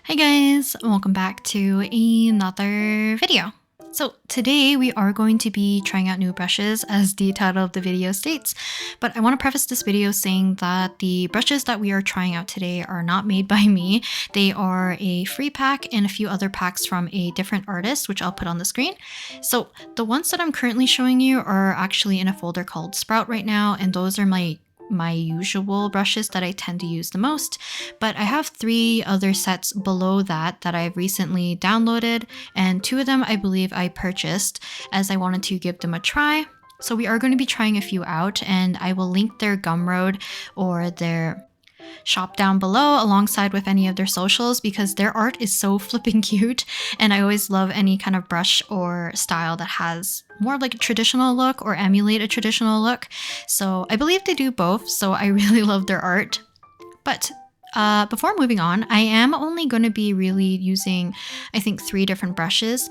Hi guys, welcome back to another video. So today we are going to be trying out new brushes as the title of the video states, but I want to preface this video saying that the brushes that we are trying out today are not made by me. They are a free pack and a few other packs from a different artist, which I'll put on the screen. So the ones that I'm currently showing you are actually in a folder called Sprout right now, and those are my usual brushes that I tend to use the most, but I have 3 other sets below that I've recently downloaded, and 2 of them I believe I purchased as I wanted to give them a try. So we are going to be trying a few out, and I will link their Gumroad or their shop down below alongside with any of their socials because their art is so flipping cute, and I always love any kind of brush or style that has more of like a traditional look or emulate a traditional look. So I believe they do both, so I really love their art. But before moving on, I am only going to be really using, I think, 3 different brushes.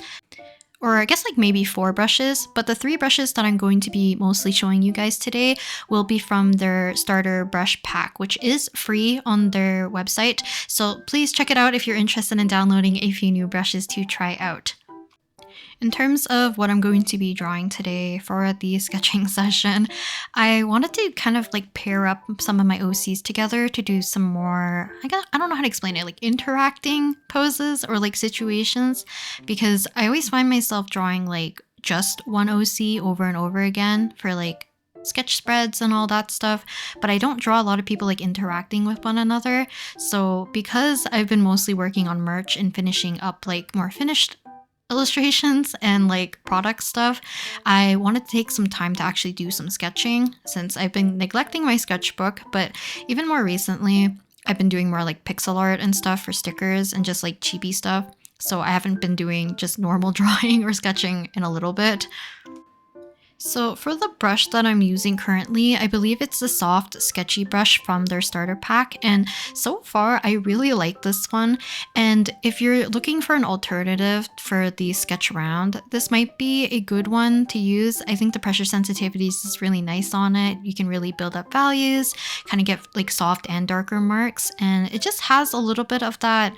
Or I guess like maybe 4 brushes, but the 3 brushes that I'm going to be mostly showing you guys today will be from their starter brush pack, which is free on their website. So please check it out if you're interested in downloading a few new brushes to try out. In terms of what I'm going to be drawing today for the sketching session, I wanted to kind of like pair up some of my OCs together to do some more, I don't know how to explain it, like interacting poses or like situations, because I always find myself drawing like just one OC over and over again for like sketch spreads and all that stuff, but I don't draw a lot of people like interacting with one another. So because I've been mostly working on merch and finishing up like more finished illustrations and like product stuff, I wanted to take some time to actually do some sketching since I've been neglecting my sketchbook. But even more recently, I've been doing more like pixel art and stuff for stickers and just like cheapy stuff. So I haven't been doing just normal drawing or sketching in a little bit. So for the brush that I'm using currently, I believe it's the soft Sketchy brush from their starter pack, and so far I really like this one. And if you're looking for an alternative for the sketch round, this might be a good one to use. I think the pressure sensitivity is just really nice on it. You can really build up values, kind of get like soft and darker marks, and it just has a little bit of that,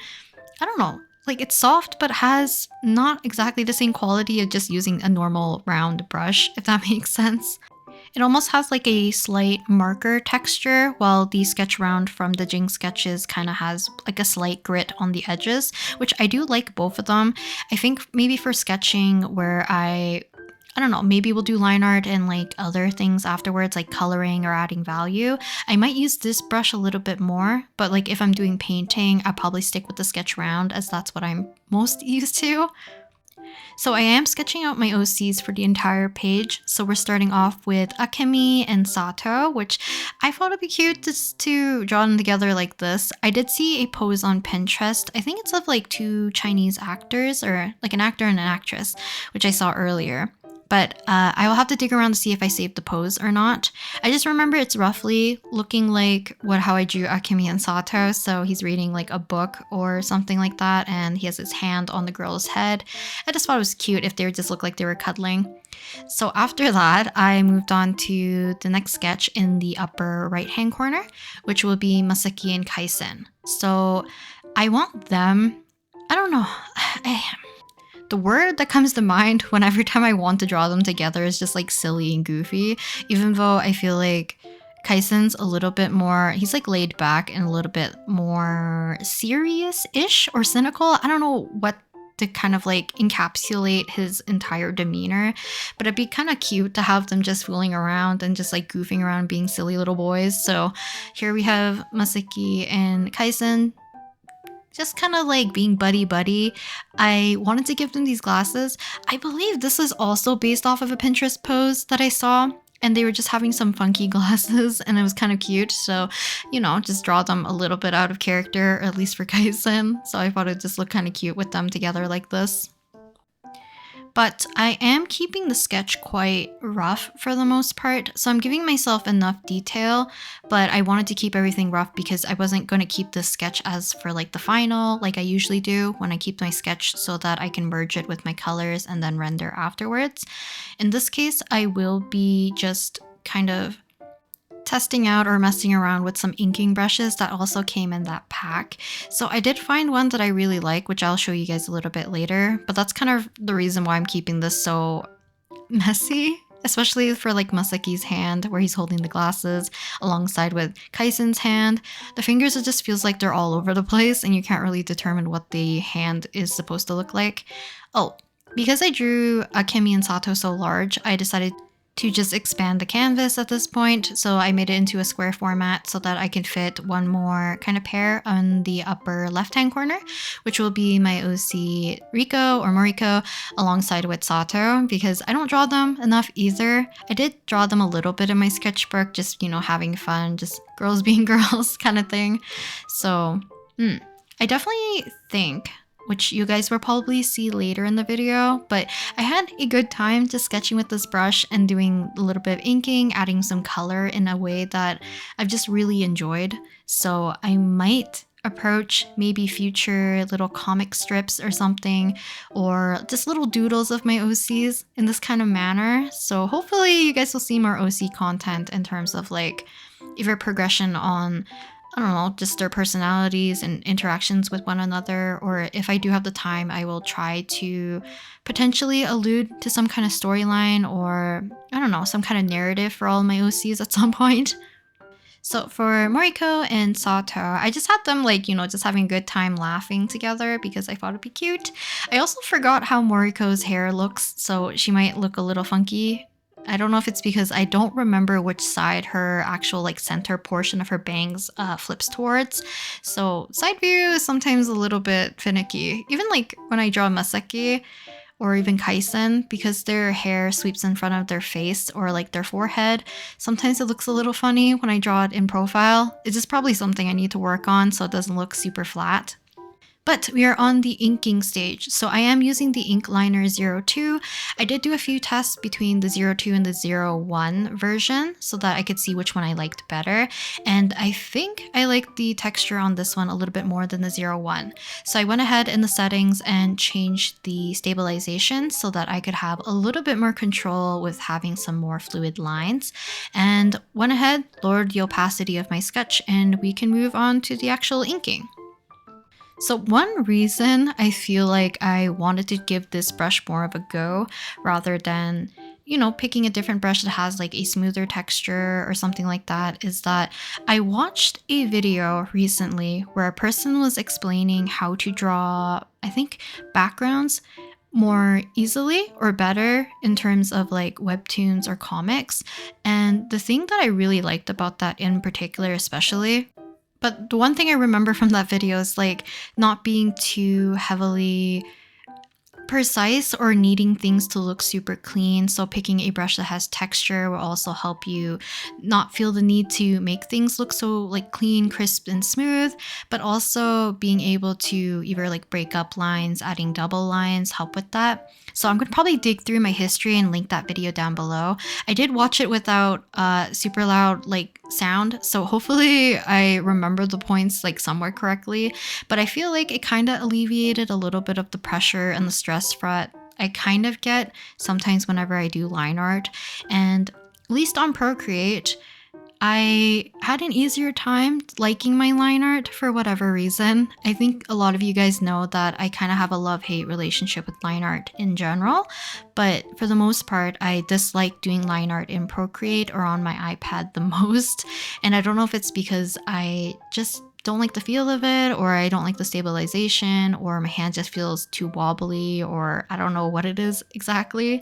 I don't know, like it's soft but has not exactly the same quality of just using a normal round brush, if that makes sense. It almost has like a slight marker texture, while the sketch round from the Jing sketches kind of has like a slight grit on the edges, which I do like both of them. I think maybe for sketching where I don't know, maybe we'll do line art and like other things afterwards, like coloring or adding value, I might use this brush a little bit more. But like if I'm doing painting, I'll probably stick with the sketch round as that's what I'm most used to. So I am sketching out my OCs for the entire page. So we're starting off with Akemi and Sato, which I thought it'd be cute just to draw them together like this. I did see a pose on Pinterest. I think it's of like 2 Chinese actors, or like an actor and an actress, which I saw earlier. But I will have to dig around to see if I saved the pose or not. I just remember it's roughly looking like how I drew Akemi and Sato. So he's reading like a book or something like that, and he has his hand on the girl's head. I just thought it was cute if they just looked like they were cuddling. So after that, I moved on to the next sketch in the upper right hand corner, which will be Masaki and Kaisen. So I want them, I don't know, the word that comes to mind every time I want to draw them together is just like silly and goofy, even though I feel like Kaisen's a little bit more, he's like laid back and a little bit more serious-ish or cynical. I don't know what to kind of like encapsulate his entire demeanor, but it'd be kind of cute to have them just fooling around and just like goofing around being silly little boys. So here we have Masaki and Kaisen just kind of like being buddy-buddy. I wanted to give them these glasses. I believe this is also based off of a Pinterest post that I saw, and they were just having some funky glasses and it was kind of cute. So, you know, just draw them a little bit out of character, at least for Kaisen. So I thought it'd just look kind of cute with them together like this. But I am keeping the sketch quite rough for the most part, so I'm giving myself enough detail, but I wanted to keep everything rough because I wasn't going to keep this sketch as for like the final, like I usually do when I keep my sketch so that I can merge it with my colors and then render afterwards. In this case, I will be just kind of testing out or messing around with some inking brushes that also came in that pack. So I did find one that I really like, which I'll show you guys a little bit later, but that's kind of the reason why I'm keeping this so messy, especially for like Masaki's hand where he's holding the glasses alongside with Kaisen's hand. The fingers, it just feels like they're all over the place and you can't really determine what the hand is supposed to look like. Oh, because I drew Akemi and Sato so large, I decided to just expand the canvas at this point. So I made it into a square format so that I can fit one more kind of pair on the upper left-hand corner, which will be my OC Riko or Moriko alongside with Sato, because I don't draw them enough either. I did draw them a little bit in my sketchbook, just, you know, having fun, just girls being girls kind of thing. So I definitely think, which you guys will probably see later in the video, but I had a good time just sketching with this brush and doing a little bit of inking, adding some color in a way that I've just really enjoyed. So I might approach maybe future little comic strips or something, or just little doodles of my OCs in this kind of manner. So hopefully you guys will see more OC content in terms of like either progression on, I don't know, just their personalities and interactions with one another, or if I do have the time, I will try to potentially allude to some kind of storyline or, I don't know, some kind of narrative for all my OCs at some point. So for Moriko and Sato, I just had them like, you know, just having a good time laughing together because I thought it'd be cute. I also forgot how Moriko's hair looks, so she might look a little funky. I don't know if it's because I don't remember which side her actual like center portion of her bangs flips towards. So side view is sometimes a little bit finicky. Even like when I draw Masaki or even Kaisen, because their hair sweeps in front of their face or like their forehead, sometimes it looks a little funny when I draw it in profile. It's just probably something I need to work on so it doesn't look super flat. But we are on the inking stage, so I am using the ink liner 02. I did do a few tests between the 02 and the 01 version so that I could see which one I liked better, and I think I liked the texture on this one a little bit more than the 01. So I went ahead in the settings and changed the stabilization so that I could have a little bit more control with having some more fluid lines, and went ahead, lowered the opacity of my sketch, and we can move on to the actual inking. So one reason I feel like I wanted to give this brush more of a go rather than, you know, picking a different brush that has like a smoother texture or something like that is that I watched a video recently where a person was explaining how to draw, I think, backgrounds more easily or better in terms of like webtoons or comics. And the thing that I really liked about that in particular, especially, but the one thing I remember from that video is like not being too heavily precise or needing things to look super clean. So picking a brush that has texture will also help you not feel the need to make things look so like clean, crisp, and smooth, but also being able to either like break up lines, adding double lines, help with that. So I'm gonna probably dig through my history and link that video down below. I did watch it without super loud like sound, so hopefully I remember the points like somewhere correctly, but I feel like it kind of alleviated a little bit of the pressure and the stress fret I kind of get sometimes whenever I do line art. And at least on Procreate, I had an easier time liking my line art for whatever reason. I think a lot of you guys know that I kind of have a love-hate relationship with line art in general, but for the most part, I dislike doing line art in Procreate or on my iPad the most. And I don't know if it's because I just don't like the feel of it, or I don't like the stabilization, or my hand just feels too wobbly, or I don't know what it is exactly.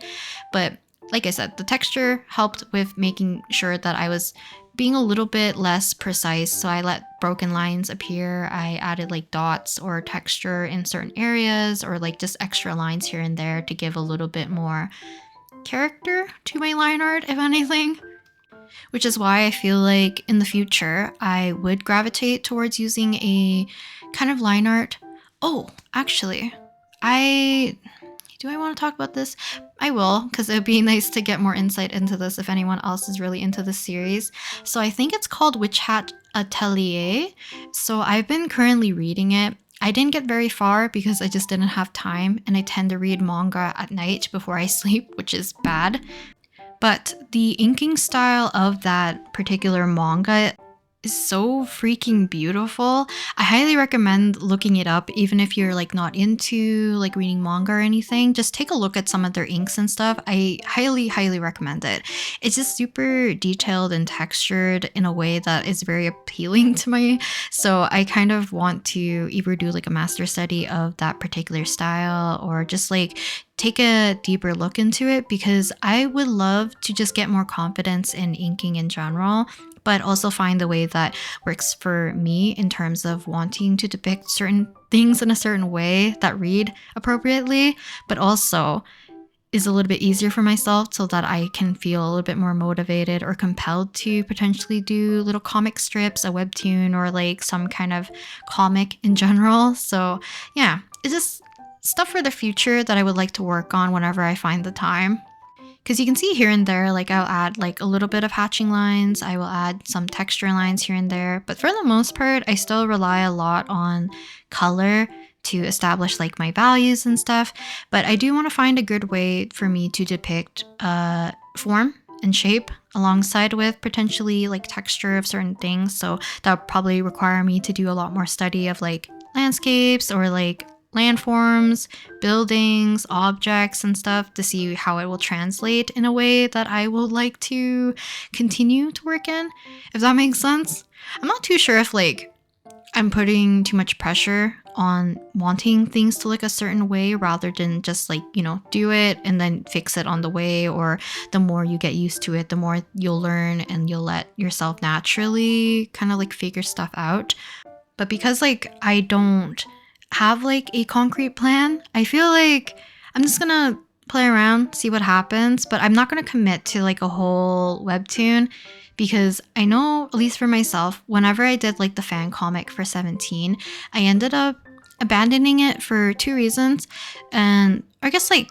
But like I said, the texture helped with making sure that I was being a little bit less precise. So I let broken lines appear. I added like dots or texture in certain areas, or like just extra lines here and there to give a little bit more character to my line art, if anything. Which is why I feel like in the future, I would gravitate towards using a kind of line art. Oh, actually, do I want to talk about this? I will, because it would be nice to get more insight into this if anyone else is really into this series. So I think it's called Witch Hat Atelier. So I've been currently reading it. I didn't get very far because I just didn't have time, and I tend to read manga at night before I sleep, which is bad. But the inking style of that particular manga is so freaking beautiful. I highly recommend looking it up, even if you're like not into like reading manga or anything. Just take a look at some of their inks and stuff. I highly recommend it. It's just super detailed and textured in a way that is very appealing to me. So I kind of want to either do like a master study of that particular style or just like take a deeper look into it, because I would love to just get more confidence in inking in general, but also find the way that works for me in terms of wanting to depict certain things in a certain way that read appropriately, but also is a little bit easier for myself so that I can feel a little bit more motivated or compelled to potentially do little comic strips, a webtoon, or like some kind of comic in general. So yeah, it's just stuff for the future that I would like to work on whenever I find the time. Because you can see here and there, like I'll add like a little bit of hatching lines, I will add some texture lines here and there, but for the most part, I still rely a lot on color to establish like my values and stuff. But I do want to find a good way for me to depict form and shape alongside with potentially like texture of certain things. So that would probably require me to do a lot more study of like landscapes or like landforms, buildings, objects, and stuff to see how it will translate in a way that I would like to continue to work in, if that makes sense. I'm not too sure if like I'm putting too much pressure on wanting things to look a certain way rather than just like, you know, do it and then fix it on the way, or the more you get used to it, the more you'll learn and you'll let yourself naturally kind of like figure stuff out. But because like I don't have like a concrete plan, I feel like I'm just gonna play around, see what happens, but I'm not gonna commit to like a whole webtoon, because I know, at least for myself, whenever I did like the fan comic for 17, I ended up abandoning it for 2 reasons, and I guess like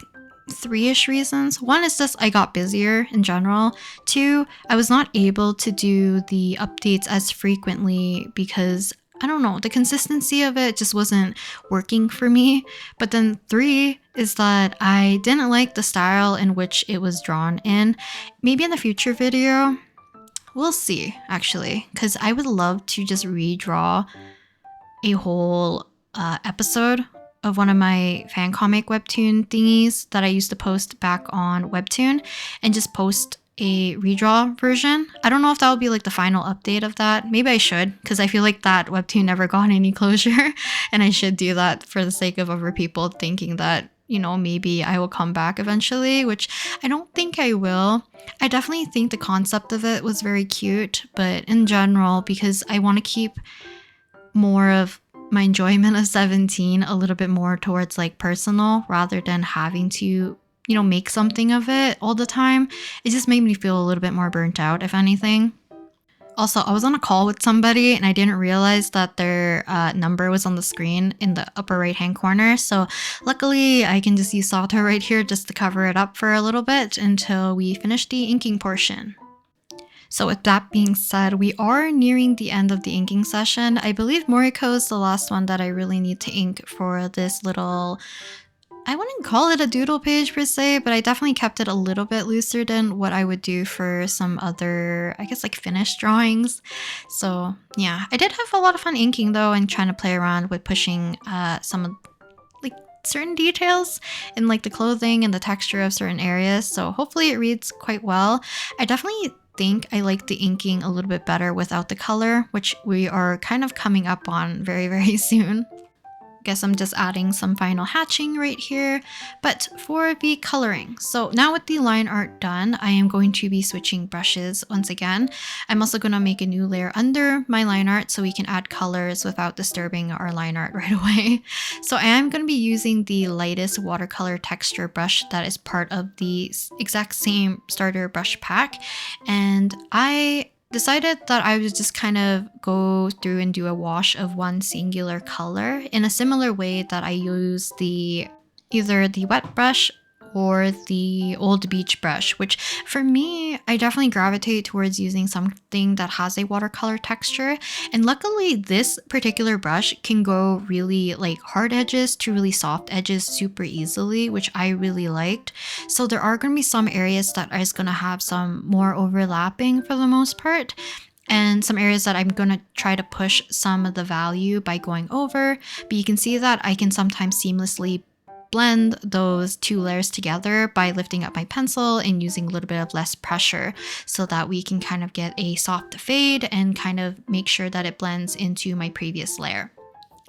3-ish reasons. One is just I got busier in general. 2, I was not able to do the updates as frequently because I don't know, the consistency of it just wasn't working for me. But then 3 is that I didn't like the style in which it was drawn in. Maybe in the future video, we'll see actually, because I would love to just redraw a whole episode of one of my fan comic webtoon thingies that I used to post back on Webtoon, and just post a redraw version. I don't know if that will be like the final update of that. Maybe I should, because I feel like that webtoon never got any closure and I should do that for the sake of other people thinking that, you know, maybe I will come back eventually, which I don't think I will. I definitely think the concept of it was very cute, but in general, because I want to keep more of my enjoyment of 17 a little bit more towards like personal rather than having to, you know, make something of it all the time. It just made me feel a little bit more burnt out, if anything. Also, I was on a call with somebody and I didn't realize that their number was on the screen in the upper right hand corner. So luckily I can just use software right here just to cover it up for a little bit until we finish the inking portion. So with that being said, we are nearing the end of the inking session. I believe Moriko is the last one that I really need to ink for this little, I wouldn't call it a doodle page per se, but I definitely kept it a little bit looser than what I would do for some other, I guess, like finished drawings. So yeah, I did have a lot of fun inking though, and trying to play around with pushing some of like certain details in like the clothing and the texture of certain areas. So hopefully it reads quite well. I definitely think I like the inking a little bit better without the color, which we are kind of coming up on very soon. Guess I'm just adding some final hatching right here. But for the coloring, so now with the line art done, I am going to be switching brushes once again. I'm also going to make a new layer under my line art so we can add colors without disturbing our line art right away. So I am going to be using the lightest watercolor texture brush that is part of the exact same starter brush pack, and I decided that I would just kind of go through and do a wash of one singular color in a similar way that I use the either the wet brush or the old beach brush, which for me, I definitely gravitate towards using something that has a watercolor texture. And luckily, this particular brush can go really like hard edges to really soft edges super easily, which I really liked. So there are going to be some areas that is going to have some more overlapping for the most part, and some areas that I'm going to try to push some of the value by going over. But you can see that I can sometimes seamlessly blend those two layers together by lifting up my pencil and using a little bit of less pressure so that we can kind of get a soft fade and kind of make sure that it blends into my previous layer.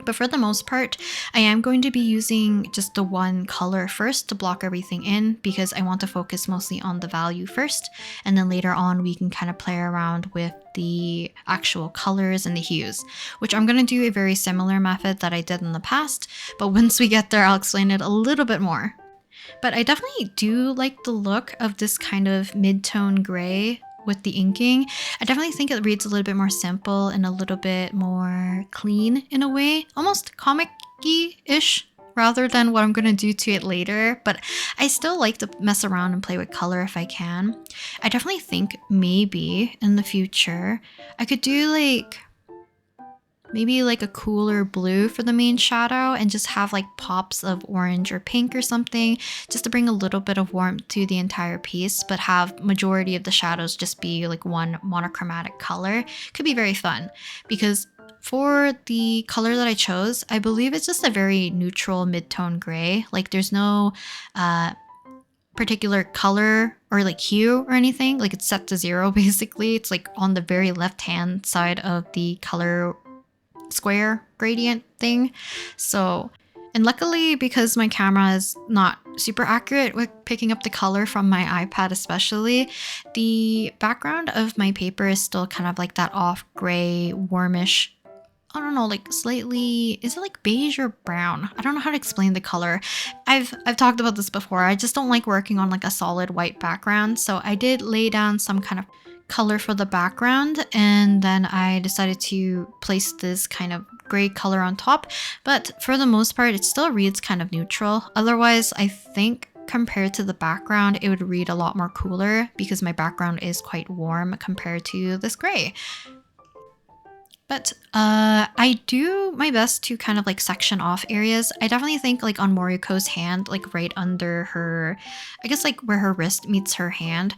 But for the most part, I am going to be using just the one color first to block everything in because I want to focus mostly on the value first. And then later on, we can kind of play around with the actual colors and the hues, which I'm going to do a very similar method that I did in the past. But once we get there, I'll explain it a little bit more. But I definitely do like the look of this kind of mid-tone gray with the inking. I definitely think it reads a little bit more simple and a little bit more clean in a way, almost comic-y-ish rather than what I'm going to do to it later. But I still like to mess around and play with color if I can. I definitely think maybe in the future I could do like maybe like a cooler blue for the main shadow and just have like pops of orange or pink or something just to bring a little bit of warmth to the entire piece, but have majority of the shadows just be like one monochromatic color. Could be very fun because for the color that I chose, I believe it's just a very neutral mid-tone gray. Like there's no particular color or like hue or anything. Like it's set to 0 basically. It's like on the very left hand side of the color square gradient thing. So, and luckily because my camera is not super accurate with picking up the color from my iPad especially, the background of my paper is still kind of like that off gray, warmish, I don't know, like slightly, is it like beige or brown? I don't know how to explain the color. I've talked about this before. I just don't like working on like a solid white background. So I did lay down some kind of color for the background, and then I decided to place this kind of gray color on top. But for the most part, it still reads kind of neutral. Otherwise, I think compared to the background, it would read a lot more cooler because my background is quite warm compared to this gray. But I do my best to kind of like section off areas. I definitely think like on Moriko's hand, like right under her, I guess like where her wrist meets her hand,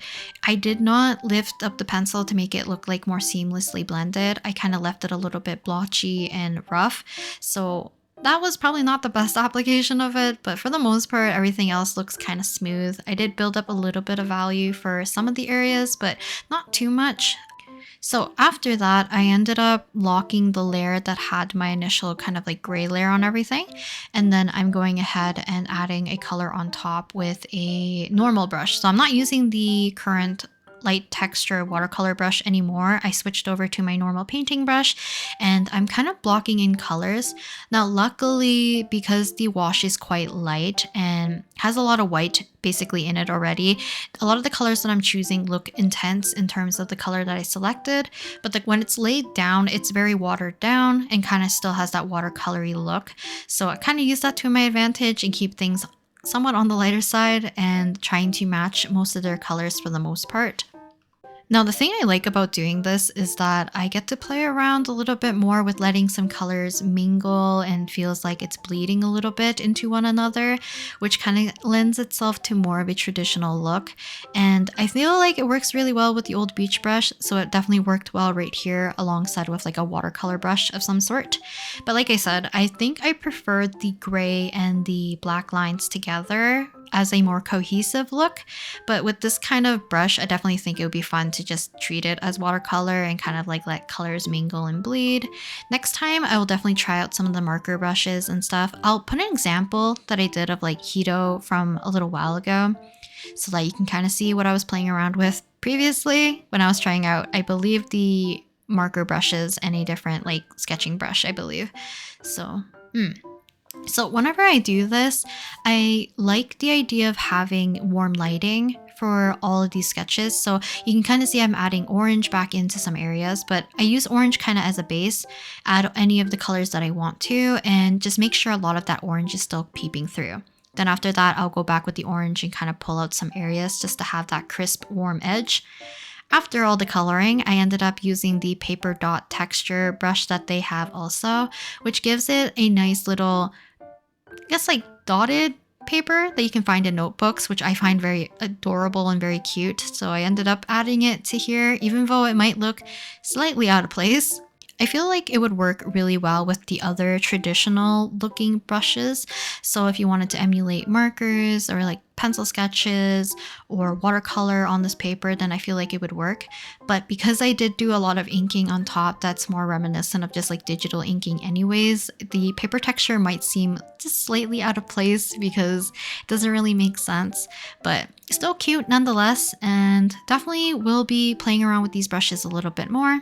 I did not lift up the pencil to make it look like more seamlessly blended. I kind of left it a little bit blotchy and rough. So that was probably not the best application of it, but for the most part, everything else looks kind of smooth. I did build up a little bit of value for some of the areas, but not too much. So after that, I ended up locking the layer that had my initial kind of like gray layer on everything. And then I'm going ahead and adding a color on top with a normal brush. So I'm not using the current light texture watercolor brush anymore. I switched over to my normal painting brush and I'm kind of blocking in colors. Now, luckily, because the wash is quite light and has a lot of white basically in it already, a lot of the colors that I'm choosing look intense in terms of the color that I selected, but like when it's laid down, it's very watered down and kind of still has that watercolory look. So I kind of use that to my advantage and keep things somewhat on the lighter side and trying to match most of their colors for the most part. Now, the thing I like about doing this is that I get to play around a little bit more with letting some colors mingle and feels like it's bleeding a little bit into one another, which kind of lends itself to more of a traditional look. And I feel like it works really well with the old beach brush, so it definitely worked well right here alongside with like a watercolor brush of some sort. But like I said, I think I prefer the gray and the black lines together as a more cohesive look, but with this kind of brush, I definitely think it would be fun to just treat it as watercolor and kind of like let colors mingle and bleed. Next time, I will definitely try out some of the marker brushes and stuff. I'll put an example that I did of like Hito from a little while ago so that you can kind of see what I was playing around with previously when I was trying out, I believe, the marker brushes and a different like sketching brush, I believe. So whenever I do this, I like the idea of having warm lighting for all of these sketches. So you can kind of see I'm adding orange back into some areas, but I use orange kind of as a base, add any of the colors that I want to, and just make sure a lot of that orange is still peeping through. Then after that, I'll go back with the orange and kind of pull out some areas just to have that crisp, warm edge. After all the coloring, I ended up using the paper dot texture brush that they have also, which gives it a nice little, I guess like dotted paper that you can find in notebooks, which I find very adorable and very cute. So I ended up adding it to here, even though it might look slightly out of place. I feel like it would work really well with the other traditional looking brushes. So if you wanted to emulate markers or like pencil sketches or watercolor on this paper, then I feel like it would work. But because I did do a lot of inking on top that's more reminiscent of just like digital inking anyways, the paper texture might seem just slightly out of place because it doesn't really make sense, but still cute nonetheless, and definitely will be playing around with these brushes a little bit more.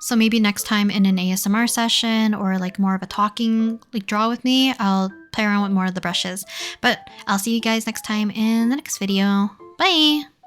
So maybe next time in an ASMR session or like more of a talking like draw with me, I'll play around with more of the brushes. But I'll see you guys next time in the next video. Bye!